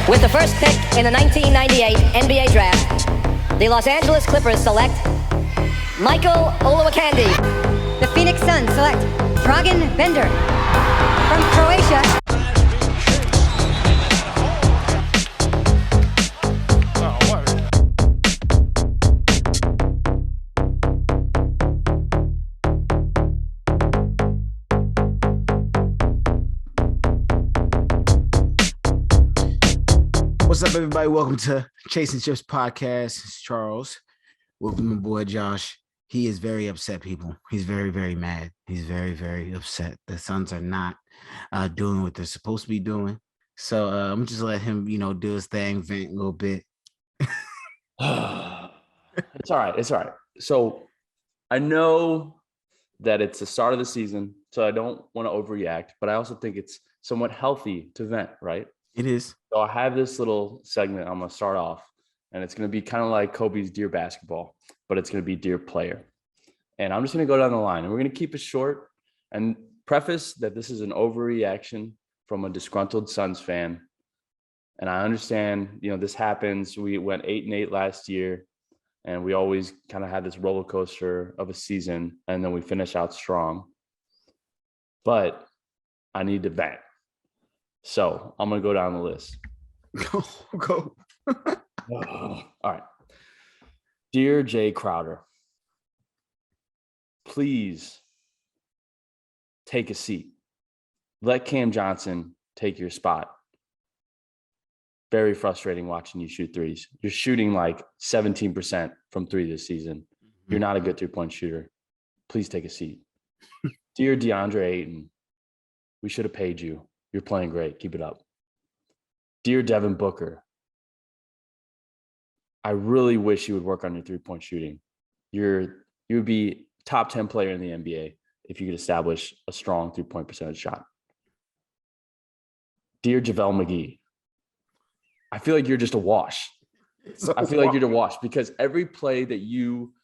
With the first pick in the 1998 NBA Draft, the Los Angeles Clippers select Michael Olowokandi. The Phoenix Suns select Dragan Bender from Croatia. What's up, everybody? Welcome to Chasing Chips Podcast. It's Charles. Welcome, my boy Josh. He is very upset, people. He's very, very mad. He's very, very upset. The Suns are not doing what they're supposed to be doing. So I'm just let him, do his thing, vent a little bit. It's all right. It's all right. So I know that it's the start of the season, so I don't want to overreact, but I also think it's somewhat healthy to vent, right? It is. So I have this little segment I'm going to start off, and it's going to be kind of like Kobe's Dear Basketball, but it's going to be Dear Player. And I'm just going to go down the line, and we're going to keep it short and preface that this is an overreaction from a disgruntled Suns fan. And I understand, this happens. We went 8-8 last year, and we always kind of had this roller coaster of a season, and then we finish out strong. But I need to vent. So I'm going to go down the list. Go. All right. Dear Jay Crowder, please take a seat. Let Cam Johnson take your spot. Very frustrating watching you shoot threes. You're shooting like 17% from three this season. You're not a good three-point shooter. Please take a seat. Dear DeAndre Ayton, we should have paid you. You're playing great. Keep it up. Dear Devin Booker, I really wish you would work on your three-point shooting. You would be top 10 player in the NBA if you could establish a strong three-point percentage shot. Dear JaVale McGee, I feel like you're just a wash. Like you're a wash because every play that you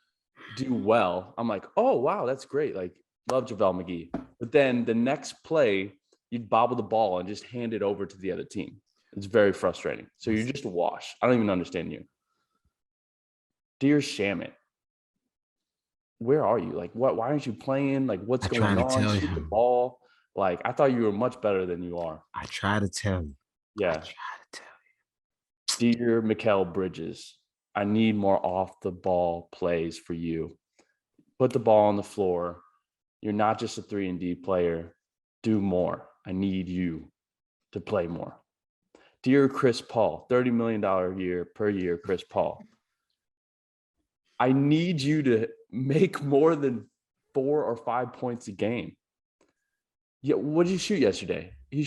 do well, I'm like, oh, wow, that's great. Like, love JaVale McGee. But then the next play, you'd bobble the ball and just hand it over to the other team. It's very frustrating. So you're just a wash. I don't even understand you. Dear Shamit, where are you? Like, why aren't you playing? Like, what's going on? Shoot the ball. Like, I thought you were much better than you are. I try to tell you. Yeah. Dear Mikal Bridges, I need more off the ball plays for you. Put the ball on the floor. You're not just a 3-and-D player. Do more. I need you to play more. Dear Chris Paul, $30 million per year, Chris Paul. I need you to make more than 4 or 5 points a game. Yeah, what did you shoot yesterday? He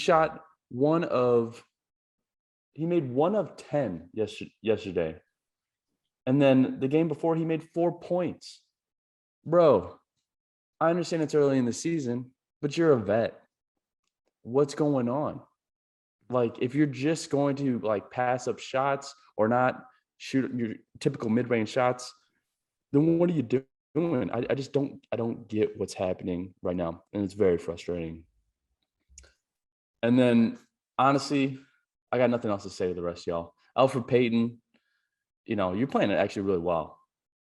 made 1 of 10 yesterday. And then the game before, he made 4 points. Bro, I understand it's early in the season, but you're a vet. What's going on? Like, if you're just going to like pass up shots or not shoot your typical mid-range shots, then what are you doing? I just don't get what's happening right now. And it's very frustrating. And then honestly, I got nothing else to say to the rest of y'all. Alfred Payton, you're playing it actually really well.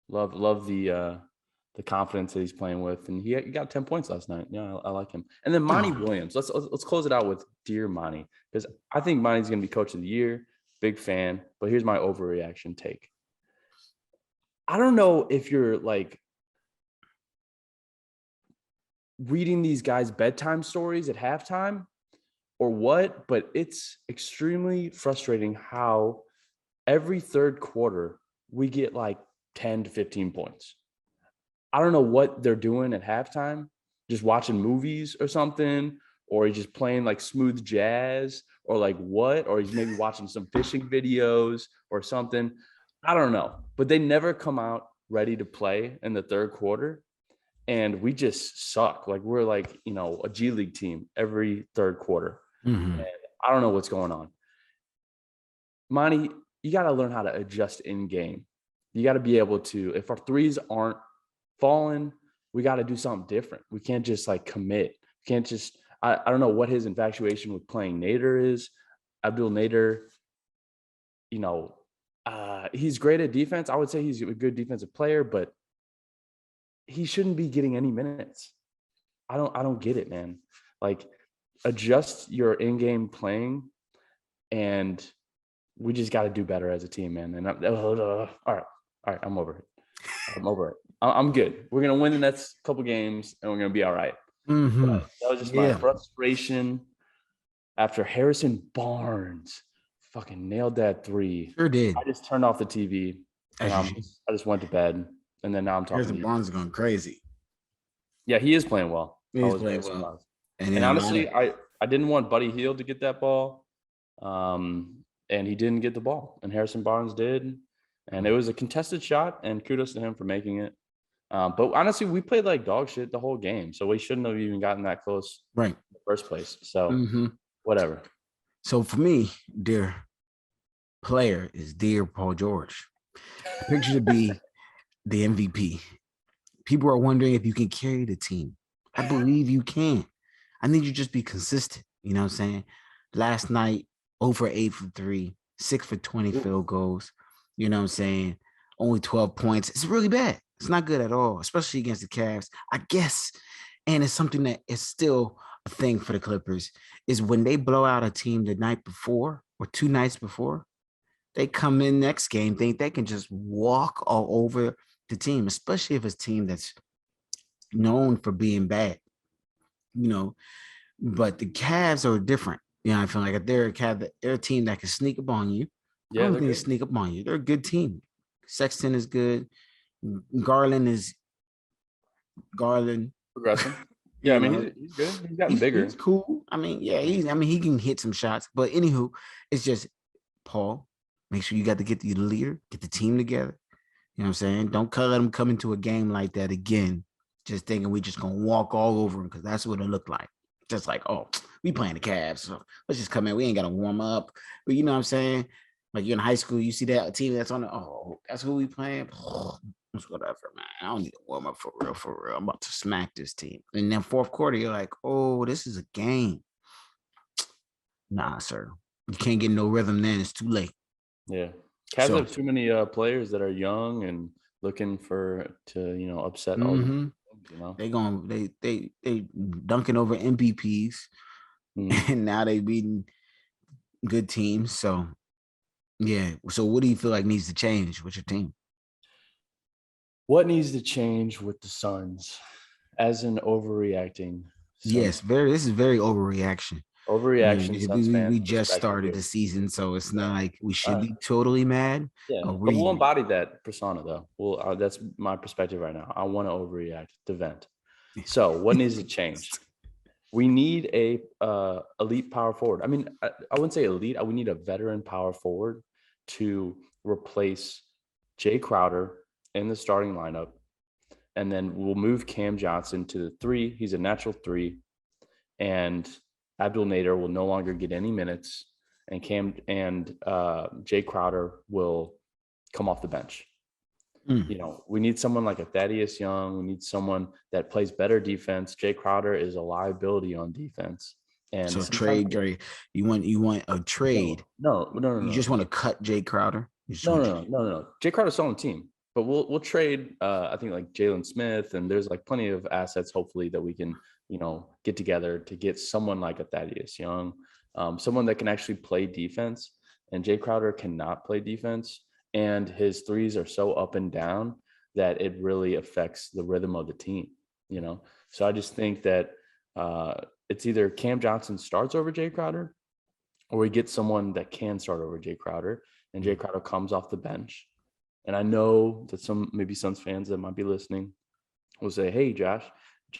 Love the confidence that he's playing with, and he got 10 points last night. Yeah, I like him. And then Monty Williams. Let's close it out with Dear Monty, because I think Monty's going to be Coach of the Year. Big fan. But here's my overreaction take. I don't know if you're like reading these guys' bedtime stories at halftime or what, but it's extremely frustrating how every third quarter we get like 10 to 15 points. I don't know what they're doing at halftime, just watching movies or something, or he's just playing like smooth jazz or like what, or he's maybe watching some fishing videos or something. I don't know, but they never come out ready to play in the third quarter. And we just suck. Like we're like, a G League team every third quarter. Mm-hmm. And I don't know what's going on. Monty, you got to learn how to adjust in game. You got to be able to, if our threes aren't falling, we got to do something different. We can't just like commit. We can't just, I don't know what his infatuation with playing Nader is. Abdul Nader, he's great at defense. I would say he's a good defensive player, but he shouldn't be getting any minutes. I don't get it, man. Like, adjust your in-game playing, and we just got to do better as a team, man. And all right, I'm over it. I'm good. We're gonna win the next couple games, and we're gonna be all right. Mm-hmm. That was just my frustration after Harrison Barnes fucking nailed that three. Sure did. I just turned off the TV and I just went to bed. And then now I'm talking. Harrison Barnes is going crazy. Yeah, he is playing well. He's playing well. And honestly, I didn't want Buddy Hield to get that ball. And he didn't get the ball. And Harrison Barnes did. And it was a contested shot, and kudos to him for making it. But honestly, we played like dog shit the whole game. So we shouldn't have even gotten that close in the first place. So whatever. So for me, dear player is dear Paul George. I picture to be the MVP. People are wondering if you can carry the team. I believe you can. I need you to just be consistent. You know what I'm saying? Last night, over 8 for 3, 6 for 20 field goals. You know what I'm saying? Only 12 points. It's really bad. It's not good at all, especially against the Cavs, I guess. And it's something that is still a thing for the Clippers, is when they blow out a team the night before or 2 nights before, they come in next game, think they can just walk all over the team, especially if it's a team that's known for being bad, But the Cavs are different. I feel like if they're a team that can sneak up on you. Yeah, I don't think they sneak up on you. They're a good team. Sexton is good. Garland. Progressing. Yeah, I mean, he's good. He's gotten bigger. He's cool. I mean, yeah, he can hit some shots. But anywho, it's just, Paul, make sure you got to get the leader, get the team together. You know what I'm saying? Don't let them come into a game like that again, just thinking we just going to walk all over them, because that's what it looked like. Just like, oh, we playing the Cavs, so let's just come in. We ain't got to warm up. But you know what I'm saying? Like, you're in high school, you see that team that's on that's who we playing? It's whatever, man. I don't need to warm up for real. I'm about to smack this team. And then fourth quarter, you're like, oh, this is a game. Nah, sir. You can't get no rhythm then. It's too late. Yeah. Cavs have too many players that are young and looking to upset all the they dunking over MVPs, and now they beating good teams. So yeah. So what do you feel like needs to change with your team? What needs to change with the Suns as an overreacting? Yes, this is very overreaction. Overreaction. We just started the season, so it's not like we should be totally mad. Yeah, but we'll embody that persona, though. Well, that's my perspective right now. I want to overreact to vent. So, what needs to change? We need a elite power forward. I mean, I wouldn't say elite. We need a veteran power forward to replace Jay Crowder in the starting lineup, and then we'll move Cam Johnson to the 3. He's a natural 3, and Abdul Nader will no longer get any minutes, and Jay Crowder will come off the bench. We need someone like a Thaddeus Young. We need someone that plays better defense. Jay Crowder is a liability on defense. And so trade, Jerry. You want a trade? No. You just want to cut Jay Crowder? No. Jay Crowder's still on the team, but we'll trade. I think like Jalen Smith, and there's like plenty of assets. Hopefully that we can get together to get someone like a Thaddeus Young, someone that can actually play defense. And Jay Crowder cannot play defense, and his threes are so up and down that it really affects the rhythm of the team. So I just think that it's either Cam Johnson starts over Jay Crowder, or we get someone that can start over Jay Crowder, and Jay Crowder comes off the bench. And I know that maybe Suns fans that might be listening will say, hey, Josh,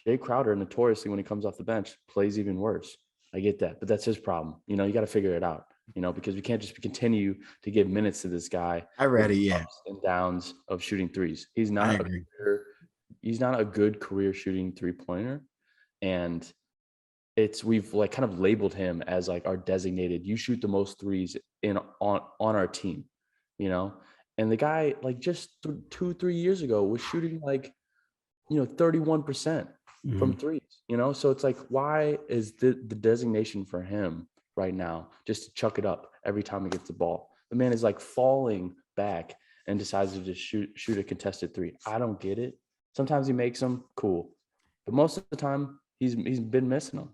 Jay Crowder notoriously, when he comes off the bench, plays even worse. I get that, but that's his problem. You got to figure it out, because we can't just continue to give minutes to this guy. I read it, yeah. Ups and downs of shooting threes. He's not a good career shooting 3-pointer. And we've like kind of labeled him as like our designated, you shoot the most threes on our team, and the guy like just 2-3 years ago was shooting like 31% from threes, so it's like, why is the designation for him right now just to chuck it up every time he gets the ball? The man is like falling back and decides to just shoot a contested three. I don't get it. Sometimes he makes them, cool, but most of the time he's been missing them.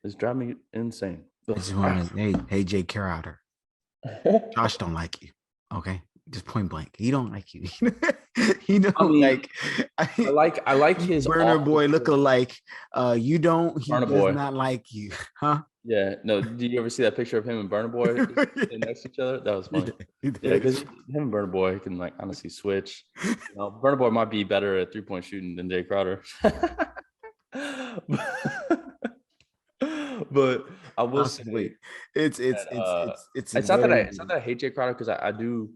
It's driving me insane. I just want to, hey, Jay Crowder, Josh don't like you. Okay, just point blank, he don't like you. He don't I like his burner boy look-alike. You don't. He Burner does Boy. not like you, huh? Yeah. No. Do you ever see that picture of him and Burner Boy sitting next to each other? That was funny. Yeah, because him and Burner Boy can like honestly switch. Burner Boy might be better at 3-point shooting than Jay Crowder. But I will say, it's not that I hate Jay Crowder, because I do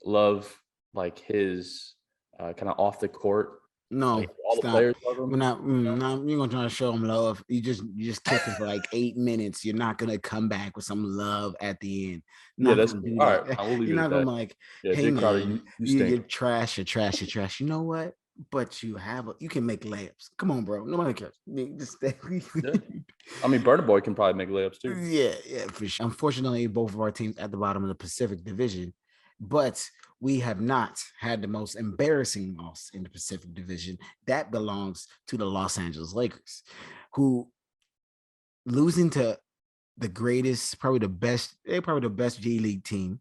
love like his kind of off the court. No, like, all the players love him. We're not. You're gonna try to show him love. You just kick him for like 8 minutes. You're not gonna come back with some love at the end. Yeah, that's all right. I will leave You're it not at gonna that. like, Yeah, hey Jay man, Crowder, you're trash. You're trash. You know what? But you can make layups. Come on, bro. Nobody cares. Just stay. Yeah. I mean, Burner Boy can probably make layups too. Yeah, for sure. Unfortunately, both of our teams at the bottom of the Pacific Division, but we have not had the most embarrassing loss in the Pacific Division. That belongs to the Los Angeles Lakers, who losing to the greatest, probably the best G League team.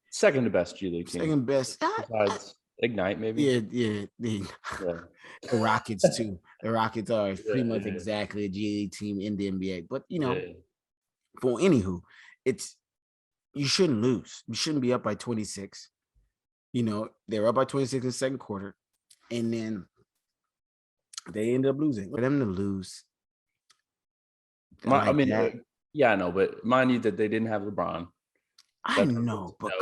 Second to best G League team. Second best. Besides Ignite, maybe. Yeah. The Rockets too. The Rockets are pretty much exactly a G League team in the NBA. But for anywho, you shouldn't lose. You shouldn't be up by 26. They're up by 26 in the second quarter, and then they ended up losing. For them to lose, I know, but mind you that they didn't have LeBron. I know, but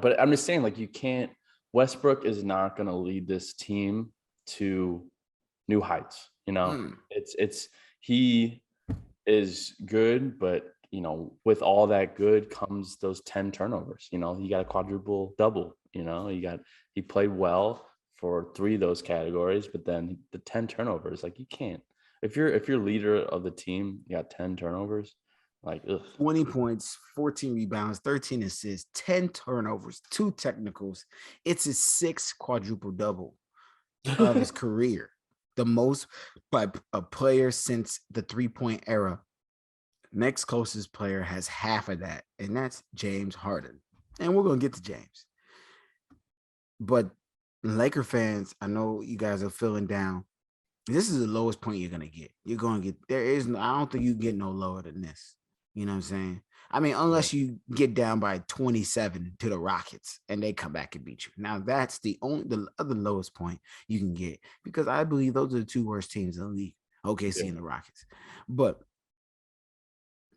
but I'm just saying, like, you can't. Westbrook is not going to lead this team to new heights. He is good, but with all that good comes those 10 turnovers. He got a quadruple double. He played well for 3 of those categories, but then the 10 turnovers, like, you can't. If you're leader of the team, you got 10 turnovers. Like, 20 points, 14 rebounds, 13 assists, 10 turnovers, 2 technicals. It's his 6th quadruple double of his career, the most by a player since the 3-point era. Next closest player has half of that, and that's James Harden. And we're gonna get to James. But Laker fans, I know you guys are feeling down. This is the lowest point you're gonna get. I don't think you get no lower than this. You know what I'm saying? I mean, unless you get down by 27 to the Rockets and they come back and beat you. Now that's the other lowest point you can get, because I believe those are the 2 worst teams in the league. OKC and the Rockets. But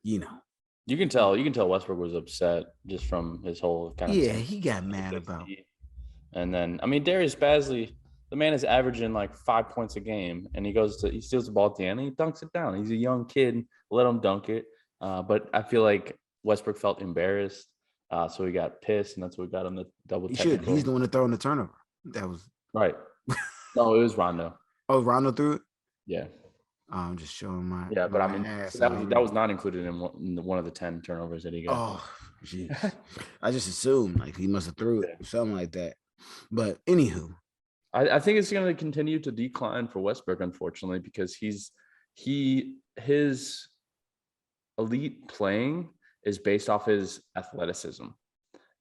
you can tell Westbrook was upset just from his whole kind of he got mad about. And then Darius Bazley, the man is averaging like 5 points a game, and he steals the ball at the end and he dunks it down. He's a young kid, let him dunk it. But I feel like Westbrook felt embarrassed, so he got pissed, and that's what got him the double. He should. He's the one that threw in the turnover. That was right. No, it was Rondo. Oh, Rondo threw it. Yeah. I'm just showing my. Yeah, but that was not included in one of the 10 turnovers that he got. Oh, jeez. I just assumed like he must have threw it or something like that. But anywho, I think it's going to continue to decline for Westbrook, unfortunately, because his elite playing is based off his athleticism.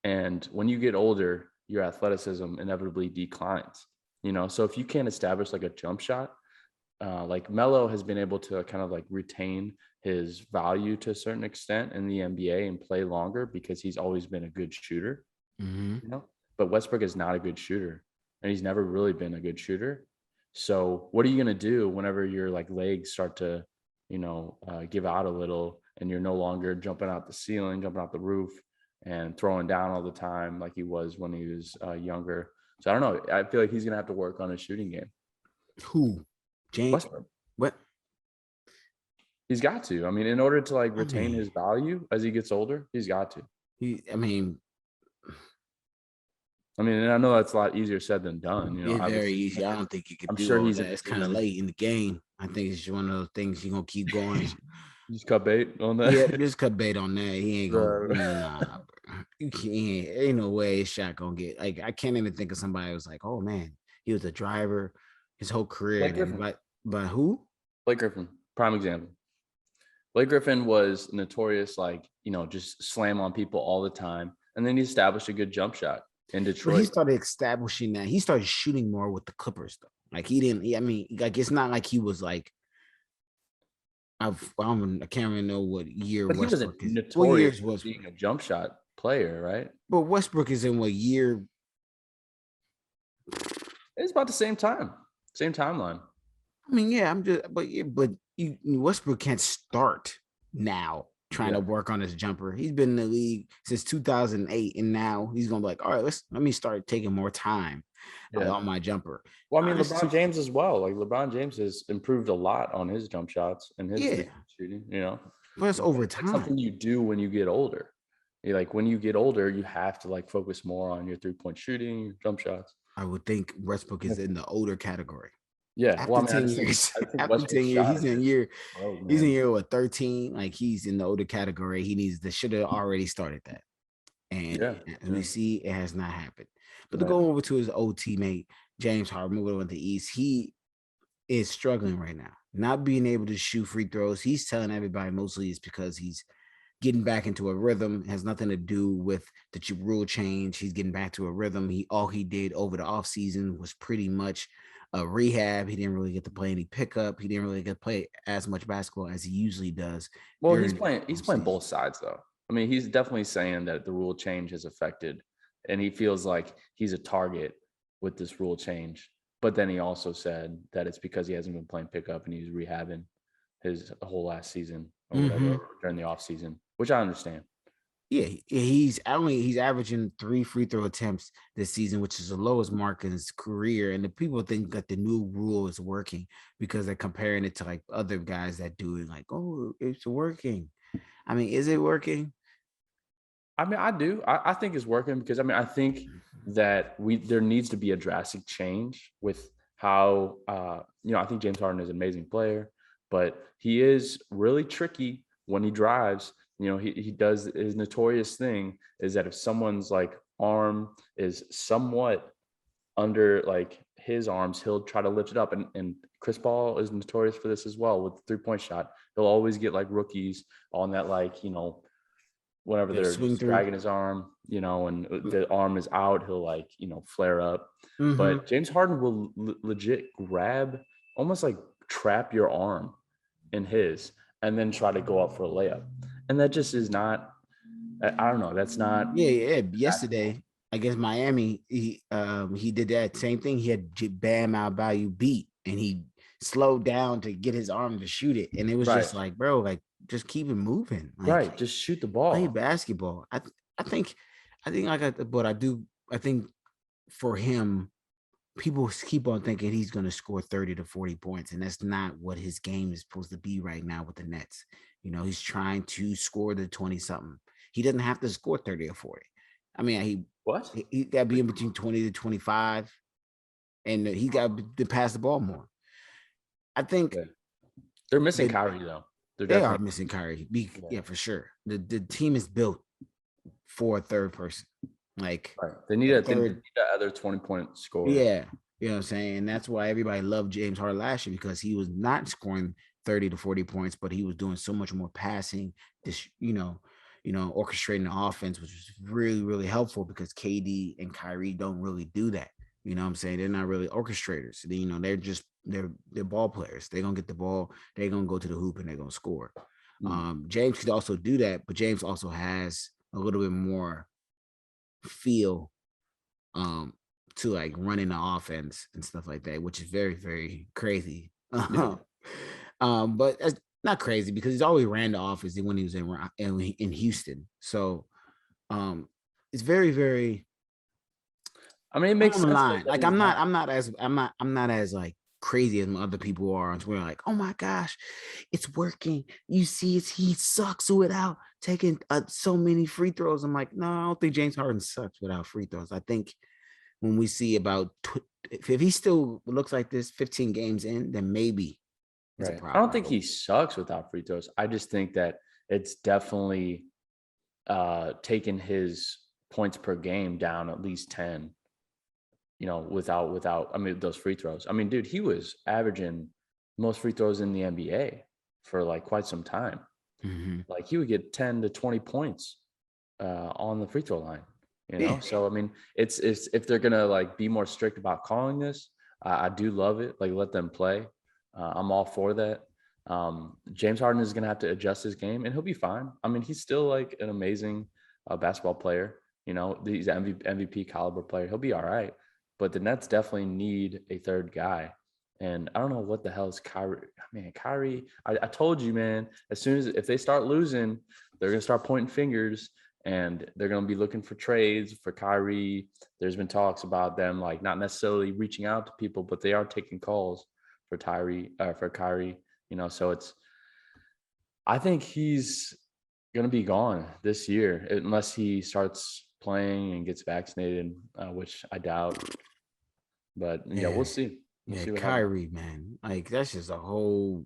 And when you get older, your athleticism inevitably declines. So if you can't establish like a jump shot, like Melo has been able to kind of like retain his value to a certain extent in the NBA and play longer because he's always been a good shooter. Mm-hmm. But Westbrook is not a good shooter, and he's never really been a good shooter. So what are you going to do whenever your like legs start to, give out a little, and you're no longer jumping out the ceiling, jumping out the roof, and throwing down all the time like he was when he was younger? So I don't know. I feel like he's going to have to work on his shooting game. Who? James? Westbrook. What? He's got to. I mean, in order to like retain his value as he gets older, he's got to. And I know that's a lot easier said than done. It's very easy. I don't think you can. I'm do sure all he's. That. It's kind of late in the game. I think it's one of those things you're gonna keep going Just cut bait on that. Yeah, just cut bait on that. He ain't gonna. Right. Nah, bro. You can't. Ain't no way his shot gonna get. Like, I can't even think of somebody who was like, oh man, he was a driver his whole career. Blake And then, Griffin. but who? Blake Griffin, prime example. Blake Griffin was notorious, like, just slam on people all the time. And then he established a good jump shot in But Detroit. he started establishing that. He started shooting more with the Clippers though. Like he didn't. I mean, like it's not like he was like. I can't really know what year But he was a Westbrook is. What notorious years for was? being a jump shot player, right? But Westbrook is in what year? It's about the same time, same timeline. I mean, yeah, but Westbrook can't start now trying to work on his jumper. He's been in the league since 2008, and now he's gonna be like, all right, let me start taking more time on my jumper. Well, I mean, LeBron James as well. Like LeBron James has improved a lot on his jump shots and his shooting. But it's over It's time. something you do when you get older. When you get older, you have to like focus more on your 3-point shooting, your jump shots. I would think Westbrook is in the older category. Yeah, After 10 years, after 10 years, he's in year 13. Like he's in the older category. Should have already started that. And we see it has not happened. But to go over to his old teammate, James Harden, moving on to the East, he is struggling right now, not being able to shoot free throws. He's telling everybody mostly it's because he's getting back into a rhythm. It has nothing to do with the rule change. He's getting back to a rhythm. All he did over the offseason was pretty much a rehab. He didn't really get to play any pickup. He didn't really get to play as much basketball as he usually does. Well, he's playing both sides though. I mean, he's definitely saying that the rule change has affected, and he feels like he's a target with this rule change. But then he also said that it's because he hasn't been playing pickup and he's rehabbing his whole last season or whatever during the off season, which I understand. Yeah, he's averaging 3 free throw attempts this season, which is the lowest mark in his career. And the people think that the new rule is working because they're comparing it to like other guys that do it. Like, oh, it's working. I mean, is it working? I mean, I do. I think it's working because I think that there needs to be a drastic change with how I think James Harden is an amazing player, but he is really tricky when he drives. He does his notorious thing is that if someone's like arm is somewhat under like his arms, he'll try to lift it up. And Chris Paul is notorious for this as well with the 3-point shot. He'll always get like rookies on that, like, whenever they're dragging his arm, and the arm is out, he'll like, flare up. But James Harden will legit grab, almost like trap your arm in his, and then try to go up for a layup. And that just is not, I don't know. That's not. Yeah. Yesterday against Miami, he did that same thing. He had Bam Adebayo beat, and he slowed down to get his arm to shoot it. And it was just like, bro, like just keep it moving. Like, just shoot the ball. Play basketball. I think for him, people keep on thinking he's going to score 30 to 40 points, and that's not what his game is supposed to be right now with the Nets. He's trying to score the 20-something. He doesn't have to score 30 or 40. I mean, he got to be in between 20 to 25, and he got to pass the ball more. I think they're missing Kyrie though. They are missing Kyrie. Yeah, for sure. The team is built for a third person. Like they need that other 20-point scorer. Yeah, you know what I'm saying. And that's why everybody loved James Harden last year, because he was not scoring 30 to 40 points, but he was doing so much more passing. This, orchestrating the offense, which was really, really helpful because KD and Kyrie don't really do that. You know what I'm saying? They're not really orchestrators. They're ball players. They're gonna get the ball, they're gonna go to the hoop, and they're gonna score. James could also do that, but James also has a little bit more feel to like running the offense and stuff like that, which is very, very crazy. But it's not crazy because he's always ran the offense when he was in Houston. So it's very, very. I mean, it makes sense. Like I'm not as like crazy as other people are on Twitter. Like, oh my gosh, it's working. You see, he sucks without taking so many free throws. I'm like, no, I don't think James Harden sucks without free throws. I think when we see about if he still looks like this 15 games in, then maybe It's a Right. I don't think problem. he sucks without free throws. I just think that it's definitely taken his points per game down at least 10, without I mean those free throws. I mean, dude, he was averaging most free throws in the NBA for like quite some time. Mm-hmm. Like he would get 10 to 20 points on the free throw line, Yeah. So I mean, it's if they're gonna like be more strict about calling this, I do love it. Like let them play. I'm all for that. James Harden is gonna have to adjust his game, and he'll be fine. I mean, he's still like an amazing basketball player. He's an MVP caliber player. He'll be all right. But the Nets definitely need a third guy. And I don't know what the hell is Kyrie. Man, Kyrie, I told you, man, if they start losing, they're going to start pointing fingers and they're going to be looking for trades for Kyrie. There's been talks about them, like not necessarily reaching out to people, but they are taking calls for Kyrie, so I think he's going to be gone this year unless he starts playing and gets vaccinated, which I doubt. But yeah, we'll see. We'll Yeah, see what happens. Kyrie, man. Like that's just a whole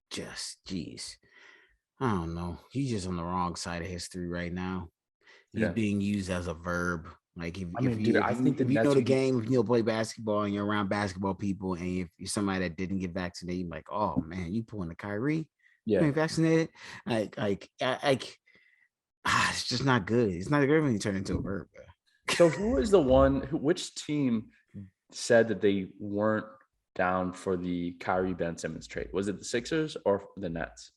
geez. I don't know. He's just on the wrong side of history right now. He's Yeah. being used as a verb. Like if, I if mean, you dude, if I you think the if you know Nets the would be game, if you play basketball and you're around basketball people, and if you're somebody that didn't get vaccinated, you're like, oh man, you pulling the Kyrie, you yeah. ain't vaccinated. It's just not good. It's not good when you turn into a verb. So who is which team said that they weren't down for the Kyrie Ben Simmons trade? Was it the Sixers or the Nets?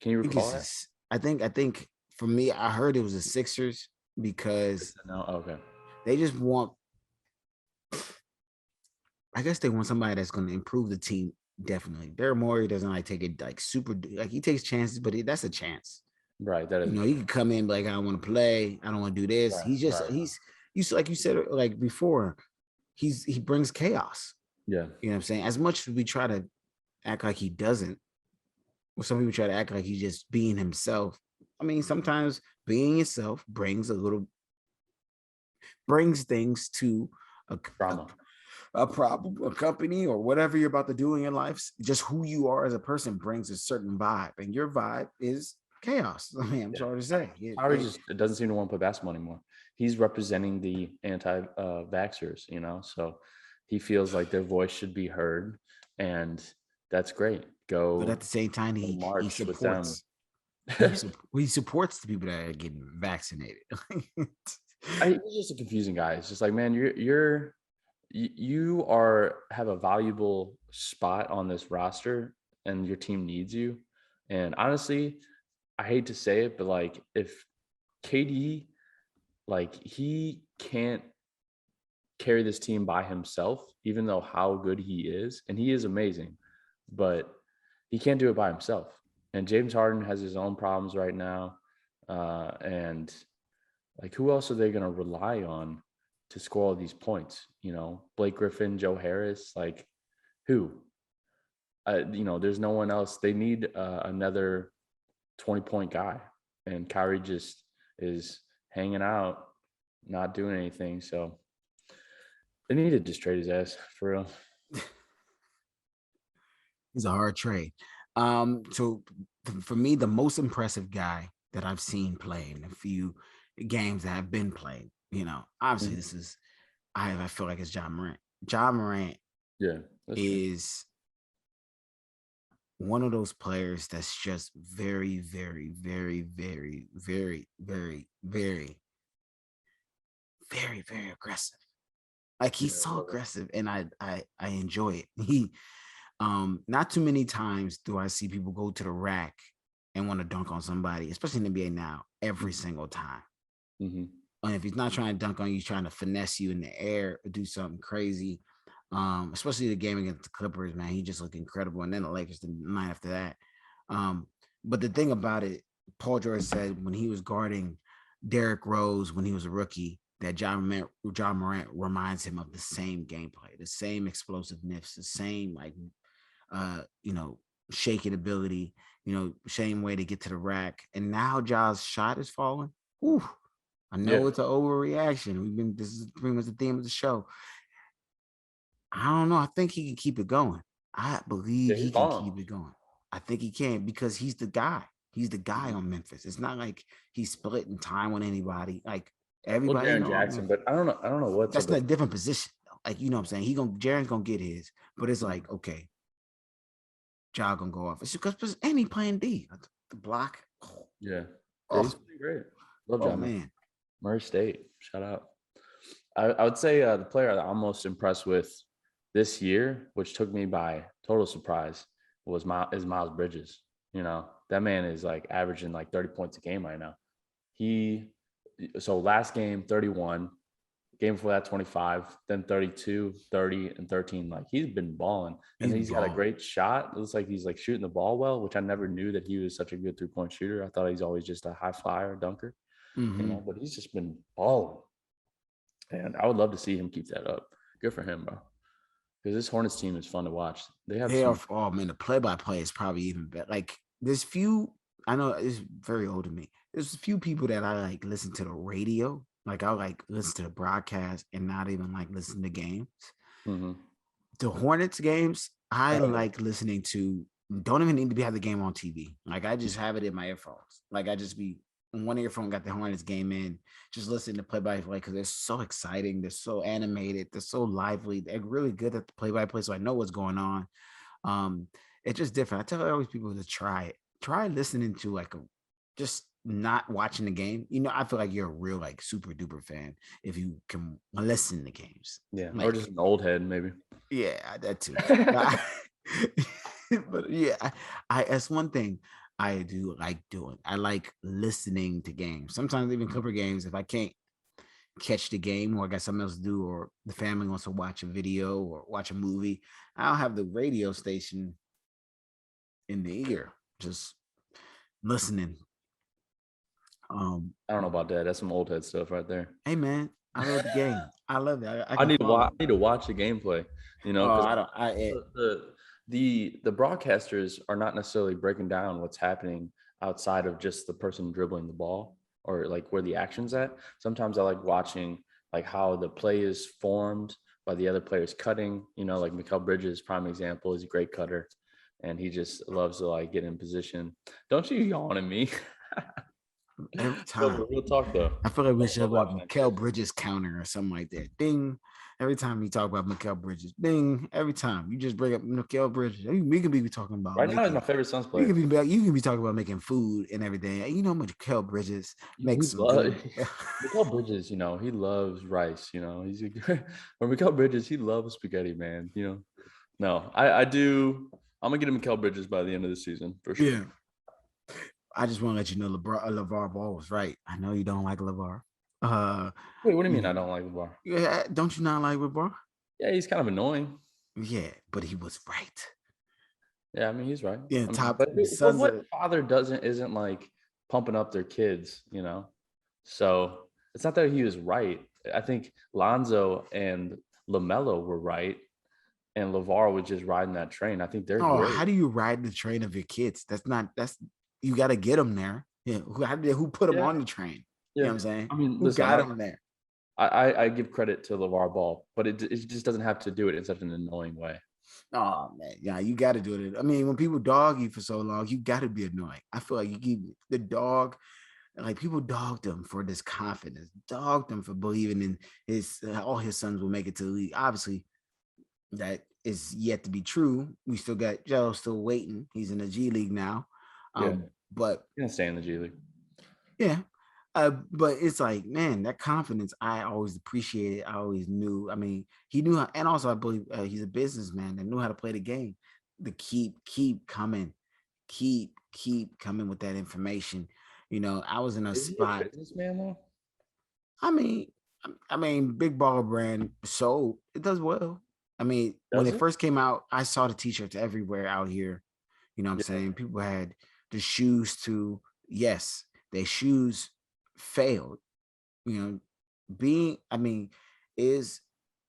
Can you I think recall that? I think for me, I heard it was the Sixers because No. Okay. they just want. I guess they want somebody that's going to improve the team. Definitely, Daryl Morey doesn't like take it like super. Like he takes chances, but that's a chance. Right. That is. He can come in and be like, I don't want to play. I don't want to do this. Right. Right. He's like you said like before. He brings chaos. Yeah. You know what I'm saying? As much as we try to act like he doesn't, or some people try to act like he's just being himself. I mean, sometimes being yourself brings things to a, Drama. a problem, a company, or whatever you're about to do in your life. Just who you are as a person brings a certain vibe, and your vibe is chaos. I mean, I'm sorry to say. Kyrie just doesn't seem to want to play basketball anymore. He's representing the anti-vaxxers, so he feels like their voice should be heard, and that's great. But at the same time, he supports. He supports the people that are getting vaccinated. He's just a confusing guy. It's just like, man, you have a valuable spot on this roster, and your team needs you. And honestly, I hate to say it, but like if KD, like he can't carry this team by himself, even though how good he is, and he is amazing, but he can't do it by himself. And James Harden has his own problems right now. And like, who else are they going to rely on to score all these points? Blake Griffin, Joe Harris, like who? There's no one else. They need another 20-point guy. And Kyrie just is hanging out, not doing anything. So they need to just trade his ass for real. He's a hard trade. So for me, the most impressive guy that I've seen play in a few games that have been played, obviously this is, I feel like it's John Morant. John Morant is one of those players that's just very, very, very, very, very, very, very, very, very aggressive. Like he's so aggressive, and I enjoy it. Not too many times do I see people go to the rack and want to dunk on somebody, especially in the NBA now, every single time. Mm-hmm. And if he's not trying to dunk on you, he's trying to finesse you in the air or do something crazy. Especially the game against the Clippers, man, he just looked incredible. And then the Lakers the night after that. But the thing about it, Paul George said when he was guarding Derrick Rose when he was a rookie, that John Morant reminds him of the same gameplay, the same explosiveness, the same shaking ability, same way to get to the rack. And now Ja's shot is falling. Ooh, I know it's an overreaction. This is pretty much the theme of the show. I don't know. I think he can keep it going. I believe he's he can balling. keep it going. I think he can because he's the guy. He's the guy on Memphis. It's not like he's splitting time with anybody. Like Well, everybody Jaren know Jackson, but I don't know. I don't know what's that's up not a with. different position. Like, you know what I'm saying? Jaren's gonna get his, but it's like, okay, Ja gonna go off. It's because and he playing D. The block. Yeah, Oh, he's pretty great. Love oh Ja, man. man. Murray State, shout out. I would say the player that I'm most impressed with this year, which took me by total surprise, is Miles Bridges. You know, that man is like averaging like 30 points a game right now. So last game, 31, game before that, 25, then 32, 30, and 13. Like he's been balling. And he's got a great shot. It looks like he's like shooting the ball well, which I never knew that he was such a good 3-point shooter. I thought he's always just a high flyer dunker, you know, but he's just been balling. And I would love to see him keep that up. Good for him, bro. Because this Hornets team is fun to watch. Oh man, the play-by-play is probably even better. Like there's few, I know it's very old to me. There's a few people that I like listen to the radio. Like I like listen to the broadcast and not even like listen to games. The Hornets games, I like listening to. Don't even need to have the game on TV. Like I just have it in my earphones. Like I just be on one earphone, got the Hornets game in, just listen to play-by-play because they're so exciting. They're so animated. They're so lively. They're really good at the play-by-play, so I know what's going on. It's just different. I tell always people to try it. Try listening to like just not watching the game. You know, I feel like you're a real like super duper fan if you can listen to games. Yeah, like, or just an old head maybe. Yeah, that too. But yeah, I that's one thing I do like doing. I like listening to games. Sometimes even Clipper games, if I can't catch the game or I got something else to do or the family wants to watch a video or watch a movie, I'll have the radio station in the ear, just listening. I don't know about that. That's some old head stuff right there. Hey man, I love the game. I love it. I need to watch the gameplay. You know, because the broadcasters are not necessarily breaking down what's happening outside of just the person dribbling the ball or like where the action's at. Sometimes I like watching like how the play is formed by the other players cutting. You know, like Mikal Bridges, prime example, is a great cutter, and he just loves to like get in position. Don't you yawn at me? Every time. Real talk though. I feel like we should have like Mikal Bridges counter or something like that. Ding. Every time you talk about Mikal Bridges, ding. Every time you just bring up Mikal Bridges, we could be talking about right now. He's my favorite Suns player. You can be talking about making food and everything. You know, Mikal Bridges makes Mikal Bridges, you know, he loves rice. You know, or Mikal Bridges, he loves spaghetti, man. You know, no, I do. I'm gonna get him Mikal Bridges by the end of the season for sure. Yeah. I just want to let you know LaVar Ball was right. I know you don't like LaVar. Wait, what do you mean I don't like LaVar? Yeah, don't you not like LaVar? Yeah, he's kind of annoying. Yeah, but he was right. Yeah, I mean he's right. Yeah, but what father isn't like pumping up their kids, you know? So it's not that he was right. I think Lonzo and LaMelo were right, and LaVar was just riding that train. I think they're great. How do you ride the train of your kids? You got to get them there. Yeah, who put them on the train? You know what I'm saying? I mean, who got them there? I give credit to LaVar Ball, but it just doesn't have to do it in such an annoying way. Oh man, yeah, you got to do it. I mean, when people dog you for so long, you got to be annoying. I feel like you keep the dog, like people dogged him for this confidence, dogged him for believing in all his sons will make it to the league. Obviously, that is yet to be true. We still got Joe still waiting. He's in the G League now. But he's gonna stay in the G League. Yeah. But it's like, man, that confidence, I always appreciated. I always knew. I mean, he knew how, and also I believe he's a businessman that knew how to play the game. To keep coming with that information. You know, I was in a spot. He a businessman though? I mean, Big Baller Brand sold. It does well. I mean, when it first came out, I saw the t-shirts everywhere out here. You know what I'm saying? People had the shoes too. Yes, their shoes failed. You know, is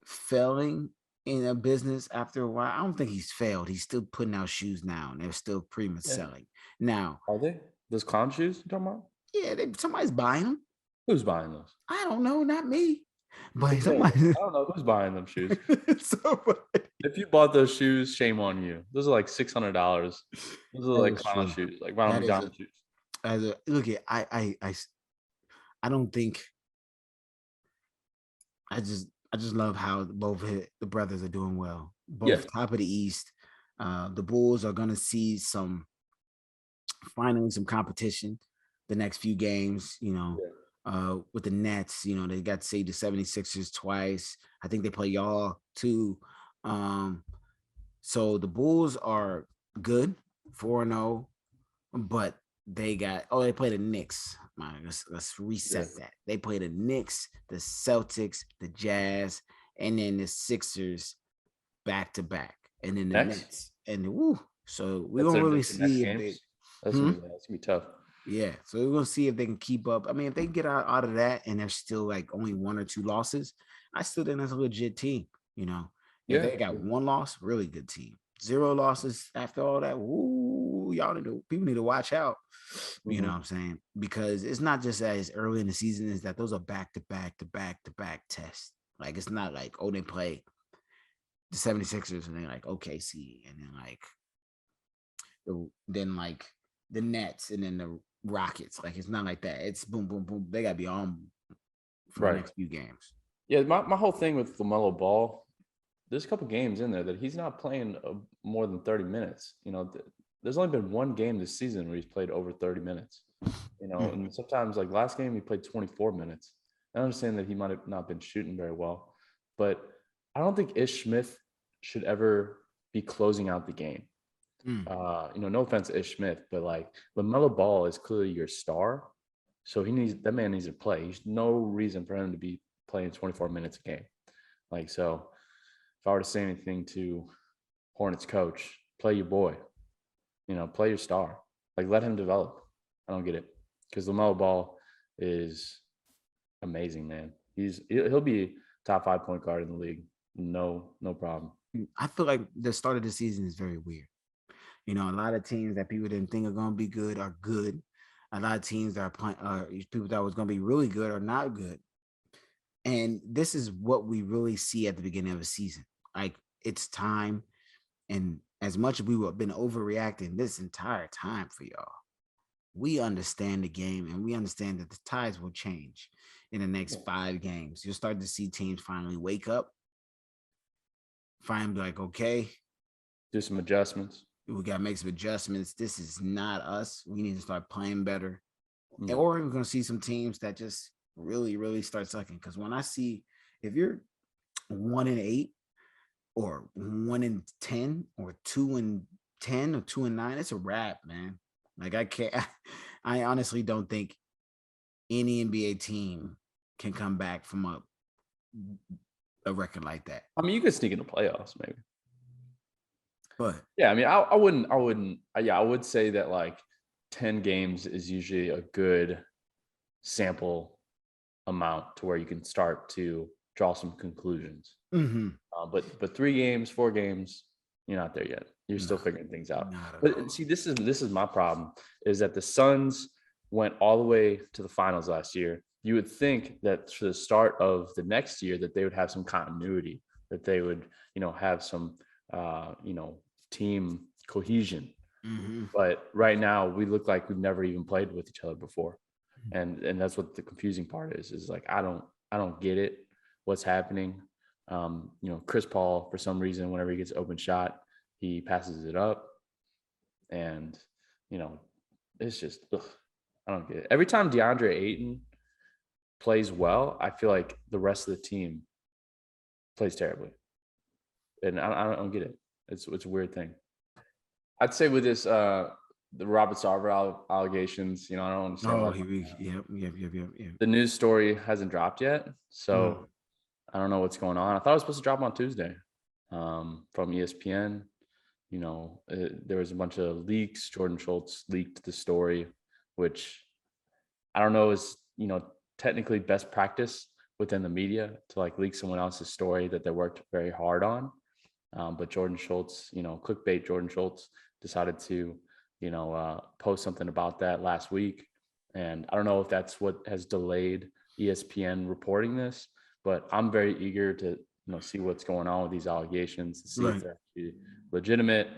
failing in a business after a while. I don't think he's failed. He's still putting out shoes now, and they're still pretty much selling. Now, are they those clown shoes you talking about? Yeah, somebody's buying them. Who's buying those? I don't know, not me. But somebody, I don't know who's buying them shoes. If you bought those shoes, shame on you. Those are like $600. Those are That like is clown true. shoes, like Ronald That is McDonald shoes. look at I don't think I just love how the brothers are doing well. Yeah. Both top of the East. The Bulls are gonna see finally some competition the next few games, with the Nets. They got to see the 76ers twice. I think they play y'all too. So the Bulls are good, 4-0, but they play the Knicks. Let's reset that. They play the Knicks, the Celtics, the Jazz, and then the Sixers back to back, and then the Nets. And so we don't really see if they. That's gonna be tough. Yeah, so we're gonna see if they can keep up. I mean, if they get out of that and they're still like only 1 or 2 losses, I still think that's a legit team. If they got 1 loss, really good team. 0 losses after all that, people need to watch out. You know what I'm saying? Because it's not just that it's early in the season, is that those are back to back to back to back tests. Like it's not like, they play the 76ers and they're like OKC and then like the Nets and then the Rockets. Like it's not like that. It's boom, boom, boom. They gotta be on for the next few games. Yeah, my whole thing with LaMelo Ball, there's a couple games in there that he's not playing more than 30 minutes. There's only been 1 game this season where he's played over 30 minutes. And sometimes like last game he played 24 minutes. I understand that he might have not been shooting very well, but I don't think Ish Smith should ever be closing out the game. No offense to Ish Smith, but like LaMelo Ball is clearly your star. So that man needs to play. There's no reason for him to be playing 24 minutes a game. Like, so if I were to say anything to Hornets coach, play your boy, play your star, like let him develop. I don't get it. Because LaMelo Ball is amazing, man. He'll be top 5 point guard in the league. No problem. I feel like the start of the season is very weird. A lot of teams that people didn't think are going to be good are good. A lot of teams that are people that was going to be really good are not good. And this is what we really see at the beginning of a season. Like it's time. And as much as we have been overreacting this entire time for y'all, we understand the game and we understand that the tides will change in the next 5 games. You'll start to see teams finally wake up, finally be like, okay, do some adjustments. We got to make some adjustments. This is not us. We need to start playing better. Or we're going to see some teams that just really, really start sucking. Because when I see, if you're 1-8 or 1-10 or 2-10 or 2-9, it's a wrap, man. Like I honestly don't think any NBA team can come back from a record like that. I mean, you could sneak into playoffs maybe. But yeah, I mean, I wouldn't. Yeah, I would say that like 10 games is usually a good sample amount to where you can start to draw some conclusions. But 3 games, 4 games, you're not there yet. You're still figuring things out. But see, this is my problem, is that the Suns went all the way to the finals last year. You would think that for the start of the next year that they would have some continuity, that they would, have some, team cohesion. But right now we look like we've never even played with each other before. And that's what the confusing part is like, I don't get it. What's happening? Chris Paul, for some reason, whenever he gets open shot, he passes it up. And, it's just, I don't get it. Every time DeAndre Ayton plays well, I feel like the rest of the team plays terribly. And I don't get it. It's a weird thing. I'd say with this, the Robert Sarver allegations, I don't understand. Yeah. The news story hasn't dropped yet. So I don't know what's going on. I thought it was supposed to drop on Tuesday from ESPN. There was a bunch of leaks. Jordan Schultz leaked the story, which I don't know is, technically best practice within the media to like leak someone else's story that they worked very hard on. But Jordan Schultz, clickbait Jordan Schultz decided to, post something about that last week. And I don't know if that's what has delayed ESPN reporting this, but I'm very eager to see what's going on with these allegations, to see Right. if they're actually legitimate,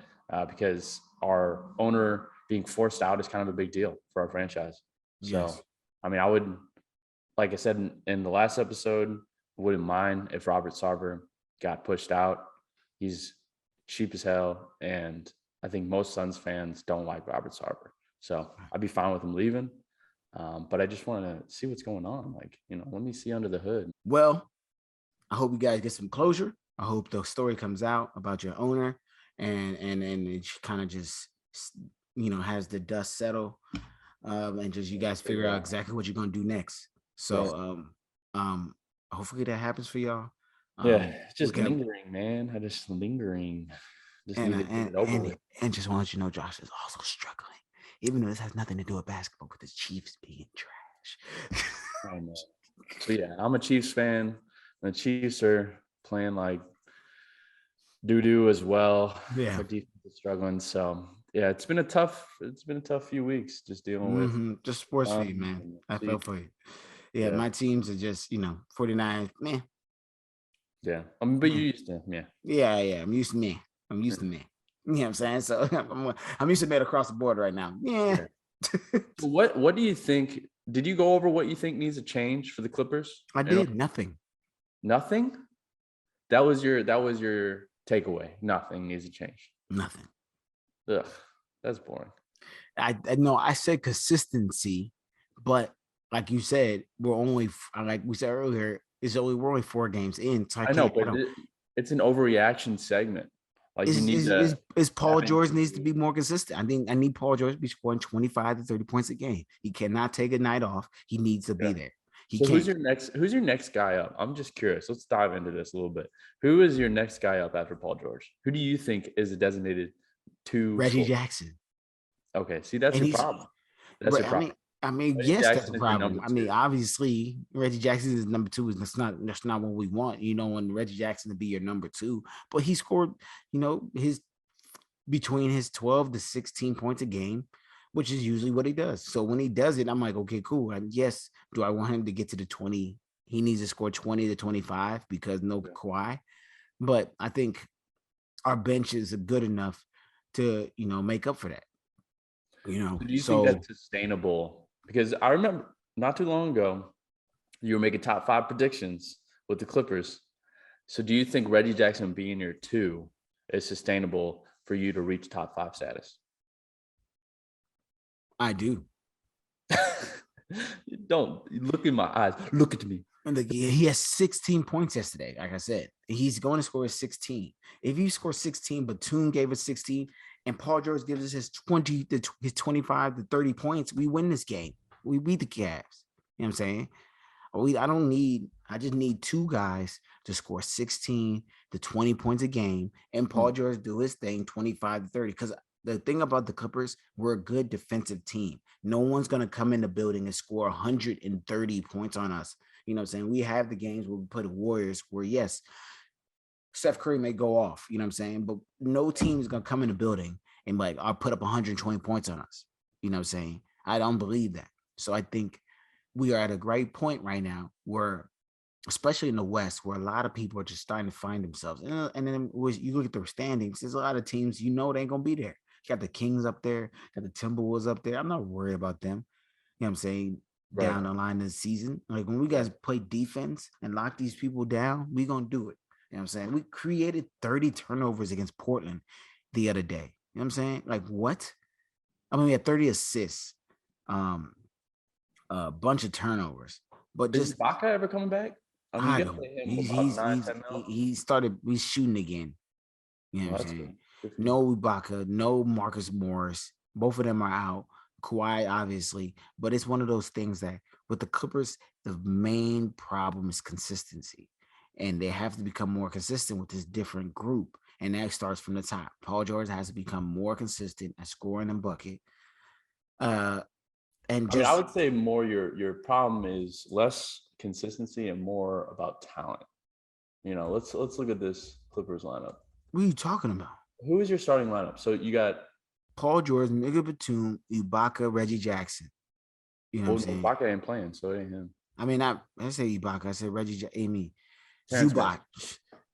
because our owner being forced out is kind of a big deal for our franchise. So, Yes. I mean, I would, like I said in the last episode, wouldn't mind if Robert Sarver got pushed out. He's cheap as hell, and I think most Suns fans don't like Robert Sarver. So I'd be fine with him leaving. But I just want to see what's going on. Like, let me see under the hood. Well, I hope you guys get some closure. I hope the story comes out about your owner and it kind of just has the dust settle, and just you guys figure out exactly what you're gonna do next. So hopefully that happens for y'all. It's just lingering, man. I just lingering. Just need to get it over with. And just want to let you know, Josh is also struggling, even though this has nothing to do with basketball, with the Chiefs being trash. I know. So yeah, I'm a Chiefs fan. The Chiefs are playing like doo-doo as well. Yeah. Our defense is struggling. So yeah, it's been a tough few weeks just dealing with just sports for you, man. I feel for you. Yeah, my teams are just 49, man. Yeah. But you used to, Yeah. I'm used to me. I'm used to me. You know what I'm saying? So I'm used to men across the board right now. Yeah. What do you think? Did you go over what you think needs to change for the Clippers? I did. Nothing. Nothing? That was your takeaway. Nothing needs to change. Nothing. Ugh, that's boring. I know I said consistency, but like you said, we're only, like we said earlier, we're only 4 games in. So I know, but it's an overreaction segment. Like Paul George needs to be more consistent. I need Paul George to be scoring 25 to 30 points a game. He cannot take a night off. He needs to be there. Who's your next guy up? I'm just curious. Let's dive into this a little bit. Who is your next guy up after Paul George? Who do you think is a designated 2? Reggie Jackson. Okay, see, that's your problem. That's your problem. I mean, yes, that's a problem. I mean, obviously, Reggie Jackson is number 2. That's not what we want. You don't want Reggie Jackson to be your number 2, but he scored, between his 12 to 16 points a game, which is usually what he does. So when he does it, I'm like, okay, cool. And yes, do I want him to get to the 20? He needs to score 20 to 25 because no Kawhi. But I think our bench is good enough to, make up for that. Do you think that's sustainable? Because I remember not too long ago, you were making top 5 predictions with the Clippers. So do you think Reggie Jackson being your 2 is sustainable for you to reach top 5 status? I do. Don't look in my eyes. Look at me. And he has 16 points yesterday. Like I said, he's going to score 16. If you score 16, Batum gave us 16, and Paul George gives us his 25 to 30 points, we win this game. We beat the Cavs. You know what I'm saying? I just need 2 guys to score 16 to 20 points a game, and Paul George do his thing 25 to 30. Because the thing about the Clippers, we're a good defensive team. No one's going to come in the building and score 130 points on us. You know what I'm saying? We have the games where we put Warriors where, yes, Steph Curry may go off, you know what I'm saying? But no team is going to come in the building and I'll put up 120 points on us. You know what I'm saying? I don't believe that. So I think we are at a great point right now where, especially in the West, where a lot of people are just starting to find themselves. And then you look at the standings, there's a lot of teams, they ain't going to be there. You got the Kings up there, got the Timberwolves up there. I'm not worried about them. You know what I'm saying? Right. Down the line of the season. Like when we guys play defense and lock these people down, we going to do it. You know what I'm saying? We created 30 turnovers against Portland the other day. You know what I'm saying? Like what? I mean, we had 30 assists, a bunch of turnovers. But is Ibaka ever coming back? I mean, he's shooting again. You know what I'm saying? No Ibaka, no Marcus Morris. Both of them are out. Kawhi, obviously, but it's one of those things that with the Clippers, the main problem is consistency, and they have to become more consistent with this different group, and that starts from the top. Paul George has to become more consistent at scoring and bucket. I would say more your problem is less consistency and more about talent. Let's look at this Clippers lineup. What are you talking about? Who is your starting lineup? So you got Paul George, Miguel Batum, Ibaka, Reggie Jackson. You know what I'm saying? Ibaka ain't playing, so it ain't him. I mean, I say Ibaka. I said Reggie, Zubac.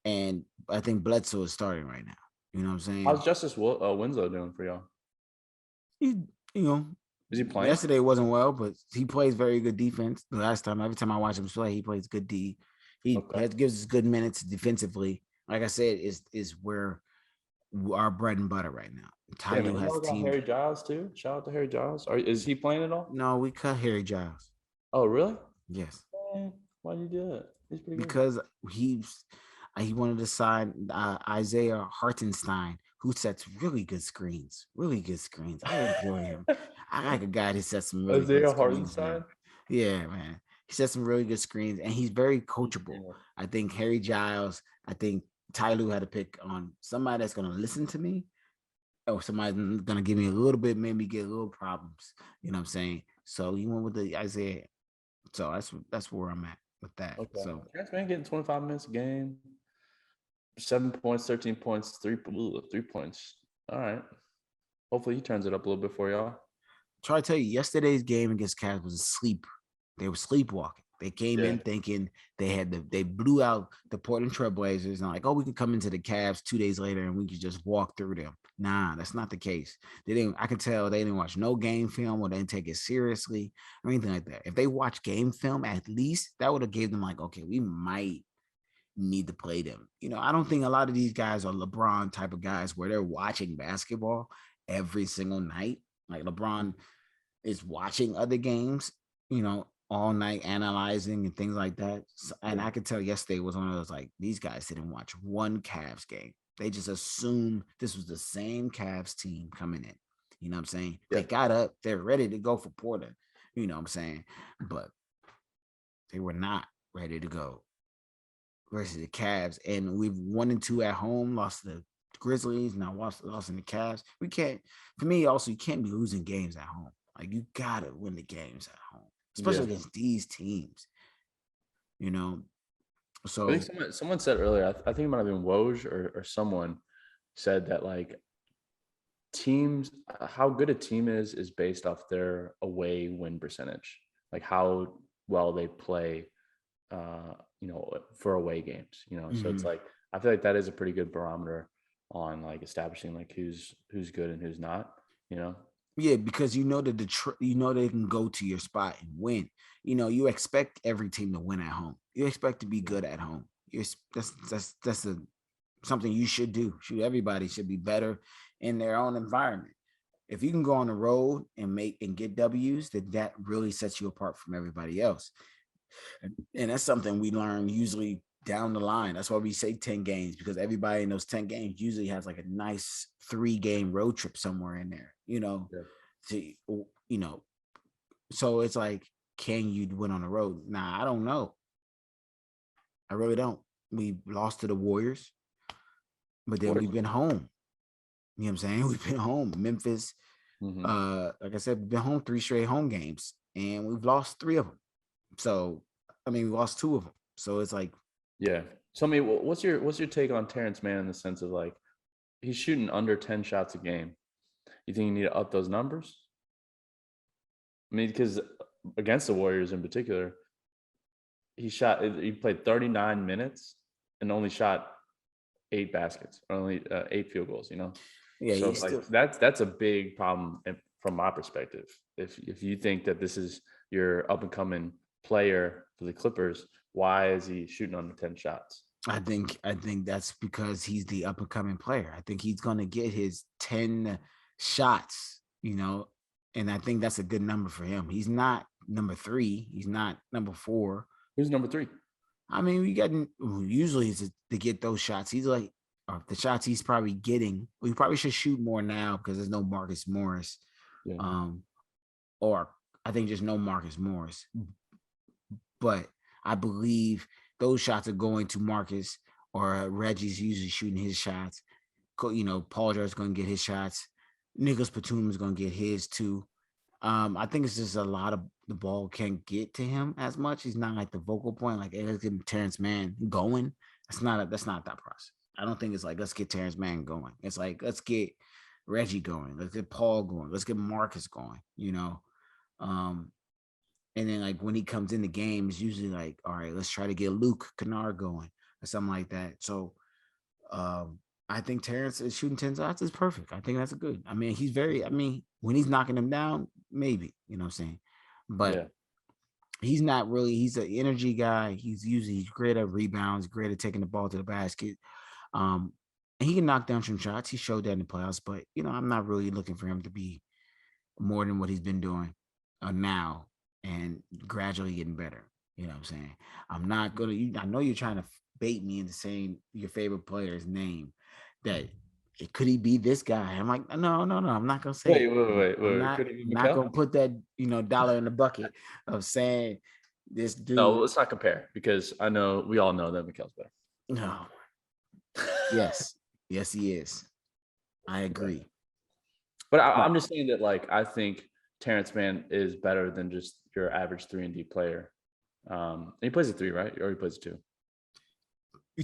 And I think Bledsoe is starting right now. You know what I'm saying? How's Justice Winslow doing for y'all? He, you know, Is he playing? yesterday wasn't well, but he plays very good defense. The last time, every time I watch him play, he plays good D. He gives us good minutes defensively. Like I said, is where our bread and butter right now. Damn, Has got team. Harry Giles too. Shout out to Harry Giles. Is he playing at all? No, we cut Harry Giles. Oh, really? Yes. Man, why did you do that? He's pretty because he wanted to sign Isaiah Hartenstein, who sets really good screens. Really good screens. I enjoy him. I like a guy that sets some really Isaiah good screens. Hartenstein? Yeah, man. He sets some really good screens, and he's very coachable. Yeah. I think Harry Giles. I think Ty Lue had to pick on somebody that's going to listen to me, or somebody's going to give me a little bit, maybe get a little problems. You know what I'm saying? So he went with the Isaiah. So that's where I'm at with that. Okay. So Terrence Mann getting 25 minutes a game, 7 points, 13 points, 3 points. All right. Hopefully he turns it up a little bit for y'all. Try to tell you, yesterday's game against Cavs was a sleep. They were sleepwalking. They came in thinking they blew out the Portland Trailblazers and like, oh, we can come into the Cavs 2 days later and we could just walk through them. Nah, that's not the case. They didn't. I could tell they didn't watch no game film or they didn't take it seriously or anything like that. If they watch game film, at least that would have gave them like, okay, we might need to play them. You know, I don't think a lot of these guys are LeBron type of guys where they're watching basketball every single night. Like LeBron is watching other games, you know, all night analyzing and things like that. And I could tell yesterday was one of those, like, these guys didn't watch one Cavs game. They just assumed this was the same Cavs team coming in. You know what I'm saying? Yeah. They got up. They're ready to go for Porter. You know what I'm saying? But they were not ready to go versus the Cavs. And we've 1-2 at home, lost to the Grizzlies, now lost in the Cavs. We can't, for me, also, you can't be losing games at home. Like, you got to win the games at home, especially against these teams, you know? So I think someone said earlier, I think it might have been Woj or someone said that, like, teams, how good a team is based off their away win percentage, like how well they play, you know, for away games, you know? Mm-hmm. So it's like, I feel like that is a pretty good barometer on like establishing like who's good and who's not, you know? Yeah, because you know that you know they can go to your spot and win. You know, you expect every team to win at home. You expect to be good at home. That's something you should do. Everybody should be better in their own environment. If you can go on the road and get W's, that really sets you apart from everybody else. And that's something we learn usually down the line. That's why we say 10 games, because everybody in those 10 games usually has like a nice 3-game road trip somewhere in there, you know, you know, so it's like, can you win on the road? Nah, I don't know. I really don't. We lost to the Warriors, but then we've been home. You know what I'm saying? We've been home. Memphis, like I said, we've been home 3 straight home games and we've lost 3 of them. So, I mean, we lost 2 of them. So it's like, yeah. Tell me, what's your take on Terrence Mann in the sense of like, he's shooting under 10 shots a game. You think you need to up those numbers? I mean, because against the Warriors in particular, he played 39 minutes and only shot 8 baskets, or only 8 field goals, you know? Yeah. So like, that's a big problem from my perspective. If you think that this is your up and coming player for the Clippers, why is he shooting under 10 shots? I think that's because he's the up and coming player. I think he's going to get his 10 shots, you know, and I think that's a good number for him. He's not number 3. He's not number 4. Who's number 3? I mean, usually to get those shots. He's like, the shots he's probably getting. We probably should shoot more now because there's no Marcus Morris. Yeah. Or I think just no Marcus Morris. But I believe those shots are going to Marcus, or Reggie's usually shooting his shots. You know, Paul George's going to get his shots. Nicholas Batum is going to get his too. I think it's just a lot of the ball can't get to him as much. He's not like the vocal point, like, hey, let's get Terrence Mann going. That's not that process. I don't think it's like, let's get Terrence Mann going. It's like, let's get Reggie going. Let's get Paul going. Let's get Marcus going, you know? And then like when he comes in the game, it's usually like, all right, let's try to get Luke Kennard going. or something like that. So I think Terrence is shooting 10 shots is perfect. I think that's good. I mean, when he's knocking them down, maybe, you know what I'm saying? But he's not really, he's an energy guy. He's great at rebounds, great at taking the ball to the basket. And he can knock down some shots. He showed that in the playoffs, but I'm not really looking for him to be more than what he's been doing now and gradually getting better. You know what I'm saying? I'm not gonna. I know you're trying to bait me into saying your favorite player's name. That could he be this guy? I'm like, no. I'm not gonna say. I'm not. Could it be Not Mikal? gonna put that dollar in the bucket of saying this dude. No, let's not compare because we all know that Mikal's better. No. Yes, he is. I agree. But I'm just saying that, like, I think Terrence Mann is better than just your average 3-and-D player. He plays a 3, right? Or he plays a 2?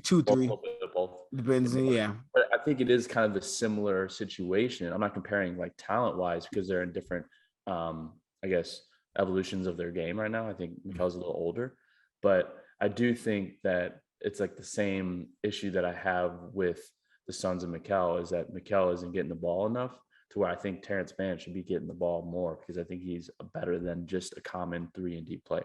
2, 3. Both. Depends. Yeah. But I think it is kind of a similar situation. I'm not comparing like talent-wise because they're in different, I guess, evolutions of their game right now. I think Mikal's a little older, but I do think that it's like the same issue that I have with the Suns and Mikal is that Mikal isn't getting the ball enough to where I think Terrence Mann should be getting the ball more because I think he's better than just a common 3-and-D player.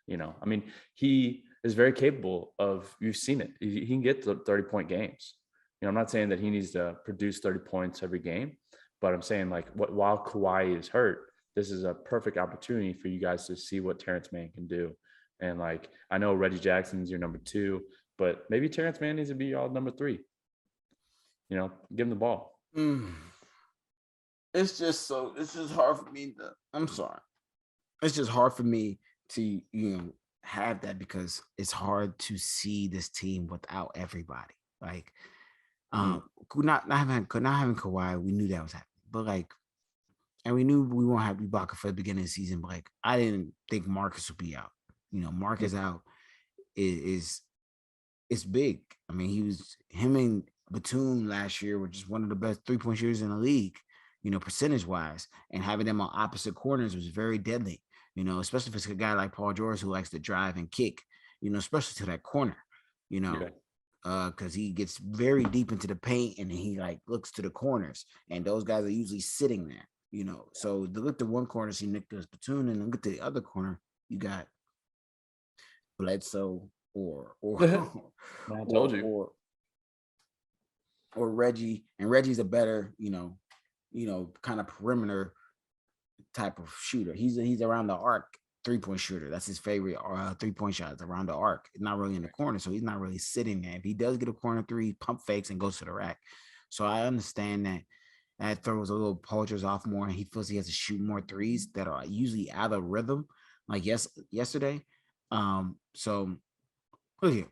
I mean, he is very capable of, you've seen it. He can get to 30-point games. I'm not saying that he needs to produce 30 points every game, but I'm saying like while Kawhi is hurt, this is a perfect opportunity for you guys to see what Terrence Mann can do. And like, I know Reggie Jackson's your number 2, but maybe Terrence Mann needs to be y'all number 3. Give him the ball. It's just hard for me I'm sorry. It's just hard for me to, have that because it's hard to see this team without everybody. Like, not having Kawhi, we knew that was happening. But like, and we knew we won't have Ibaka for the beginning of the season, but like, I didn't think Marcus would be out. Marcus out is big. I mean, him and Batum last year were just one of the best 3-point shooters in the league, percentage wise, and having them on opposite corners was very deadly, especially if it's a guy like Paul George who likes to drive and kick, especially to that corner, because he gets very deep into the paint and he like looks to the corners, and those guys are usually sitting there, So to look at one corner, see Nicholas Batum, and look at the other corner, you got Bledsoe or I told you. Or Reggie, and Reggie's a better, kind of perimeter type of shooter. He's around the arc 3-point shooter. That's his favorite 3-point shots around the arc. It's not really in the corner, so he's not really sitting there. If he does get a corner 3, pump fakes and goes to the rack. So I understand that throws a little Poitras off more, and he feels he has to shoot more threes that are usually out of rhythm, like yesterday. So look here.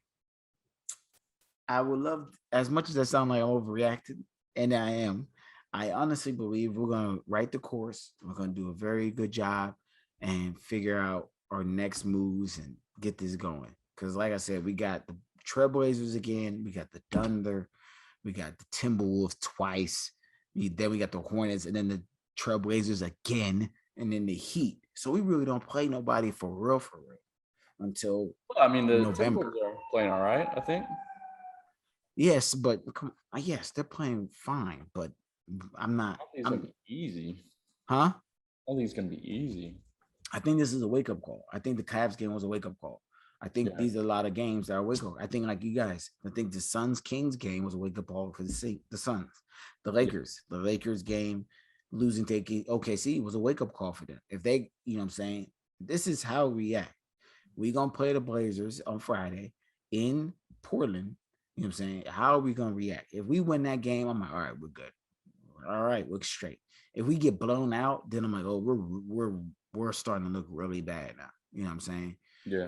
I would love, as much as I sound like I overreacted, and I am, I honestly believe we're going to write the course. We're going to do a very good job and figure out our next moves and get this going. Because like I said, we got the Trailblazers again. We got the Thunder. We got the Timberwolves twice. Then we got the Hornets, and then the Trailblazers again, and then the Heat. So we really don't play nobody for real until the November. Timberwolves are playing all right, I think. Yes, but yes, they're playing fine, but I'm not. I think it's gonna be easy. Huh? I think it's gonna be easy. I think this is a wake-up call. I think the Cavs game was a wake-up call. I think these are a lot of games that are wake-up. I think like you guys, I think the Suns-Kings game was a wake-up call for the Suns. The Lakers game, losing to OKC was a wake-up call for them. If they, you know what I'm saying, this is how we react. We're going to play the Blazers on Friday in Portland. You know what I'm saying? How are we going to react? If we win that game, I'm like, all right, we're good. All right, we're straight. If we get blown out, then I'm like, oh, we're starting to look really bad now. You know what I'm saying? Yeah.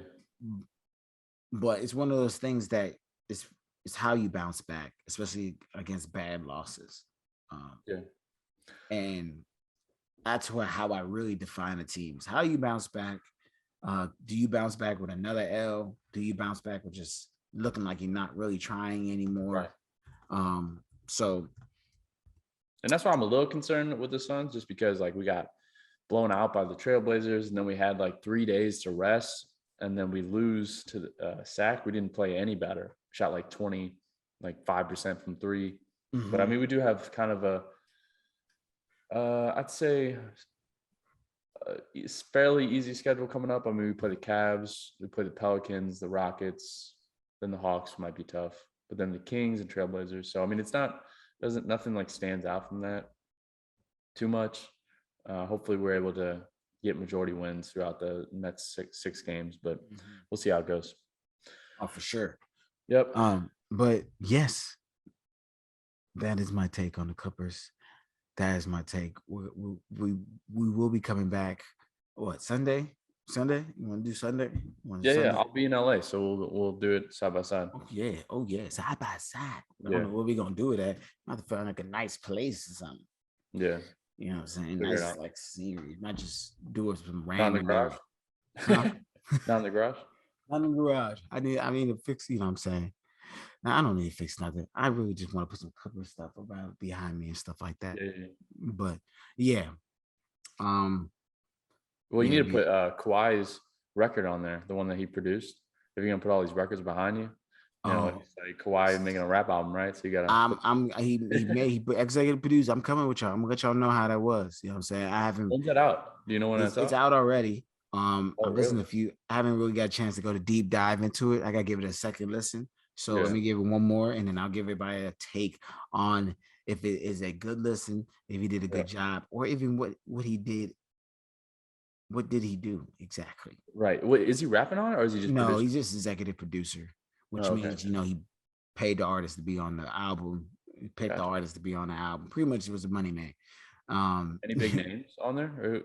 But it's one of those things that it's how you bounce back, especially against bad losses. And that's how I really define the teams. How you bounce back. Do you bounce back with another L? Do you bounce back with just looking like you're not really trying anymore? Right. And that's why I'm a little concerned with the Suns, just because like we got blown out by the Trailblazers, and then we had like 3 days to rest, and then we lose to the Sac. We didn't play any better, shot like 5% from three. Mhm. But I mean, we do have kind of I'd say it's fairly easy schedule coming up. I mean, we play the Cavs, we play the Pelicans, the Rockets, then the Hawks might be tough, but then the Kings and Trailblazers. So I mean, nothing like stands out from that too much. Hopefully, we're able to get majority wins throughout the next six games, but we'll see how it goes. Oh, for sure. Yep. But yes, that is my take on the Clippers. That is my take. We will be coming back. What, Sunday? Sunday? You want to do Sunday? Yeah. I'll be in LA, so we'll do it side by side. Oh yeah, side by side. I Yeah. don't know where we gonna do it at. I have to find like a nice place or something. Yeah. You know what I'm saying? Figure it Nice out. like scenery, not just do it some Not in the random. garage. Huh? Not in the garage. Not in the garage. I need to fix. You know what I'm saying? Now I don't need to fix nothing. I really just want to put some Clipper stuff around behind me and stuff like that. Yeah. But yeah. Well, you need to put Kawhi's record on there, the one that he produced. If you're gonna put all these records behind you, it's like Kawhi making a rap album, right? So you gotta. He executive produced. I'm coming with y'all. I'm gonna let y'all know how that was. You know what I'm saying? I haven't. When's that out? Do you know when that's out? It's out already. Oh, I've listened to really? a few. I haven't really got a chance to go to deep dive into it. I gotta give it a second listen. So Yeah. let me give it one more, and then I'll give everybody a take on if it is a good listen, if he did a good job, or even what he did. What did he do exactly? Right. Wait, is he rapping on it, or is he just? No, producing? he's just executive producer, which Oh, okay. means he paid the artist to be on the album. He picked the artist to be on the album. Pretty much, it was a money man. Any big names on there?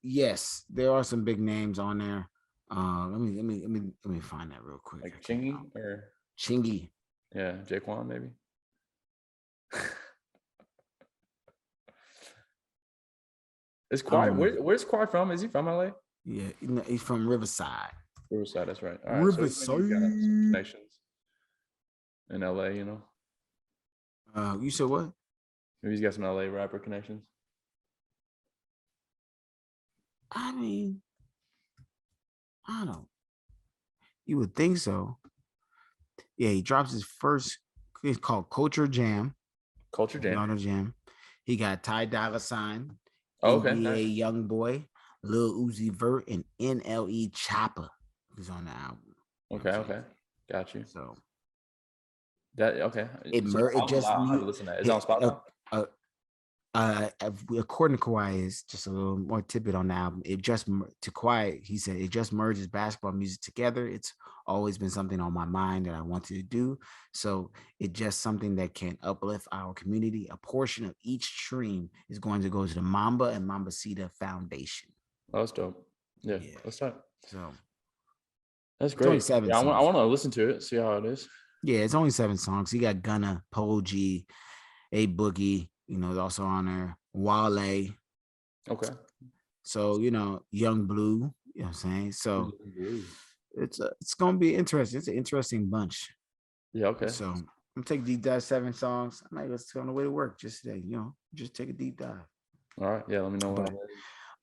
Yes, there are some big names on there. Let me find that real quick. Like Chingy or Chingy. Yeah, Jaquan maybe. Is Kawhi? Where's Kawhi from? Is he from LA? Yeah, he's from Riverside. Riverside, that's right. All right, Riverside. So he's got some connections in LA, You said what? Maybe he's got some LA rapper connections. I mean, I don't. You would think so. Yeah, he drops his first. It's called Culture Jam. Culture Jam. He got Ty Dolla $ign, okay, NBA nice. Young Boy, Lil Uzi Vert, and NLE Chopper is on the album. Okay, got you. So that okay. It just I'll have to listen to that. Is it on Spotify? According to Kawhi, is just a little more tidbit on the album. It just to Kawhi, he said it just merges basketball music together. It's always been something on my mind that I wanted to do. So it's just something that can uplift our community. A portion of each stream is going to go to the Mamba and Mambacita Foundation. Oh, that's dope. Yeah. That's tight. So that's great. Only 7 I songs. want to listen to it, see how it is. Yeah, it's only 7 songs. He got Gunna, Polo G, A Boogie, also on there. Wale. Okay. So, Young Blue, you know what I'm saying? So it's gonna be interesting. It's an interesting bunch. Yeah, okay. So I'm gonna take a deep dive 7 songs. I might go on the way to work just today, just take a deep dive. All right. Yeah, let me know when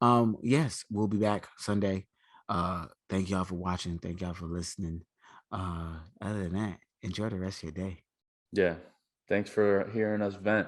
I'm ready. Yes, we'll be back Sunday. Thank y'all for watching. Thank y'all for listening. Other than that, enjoy the rest of your day. Yeah. Thanks for hearing us vent.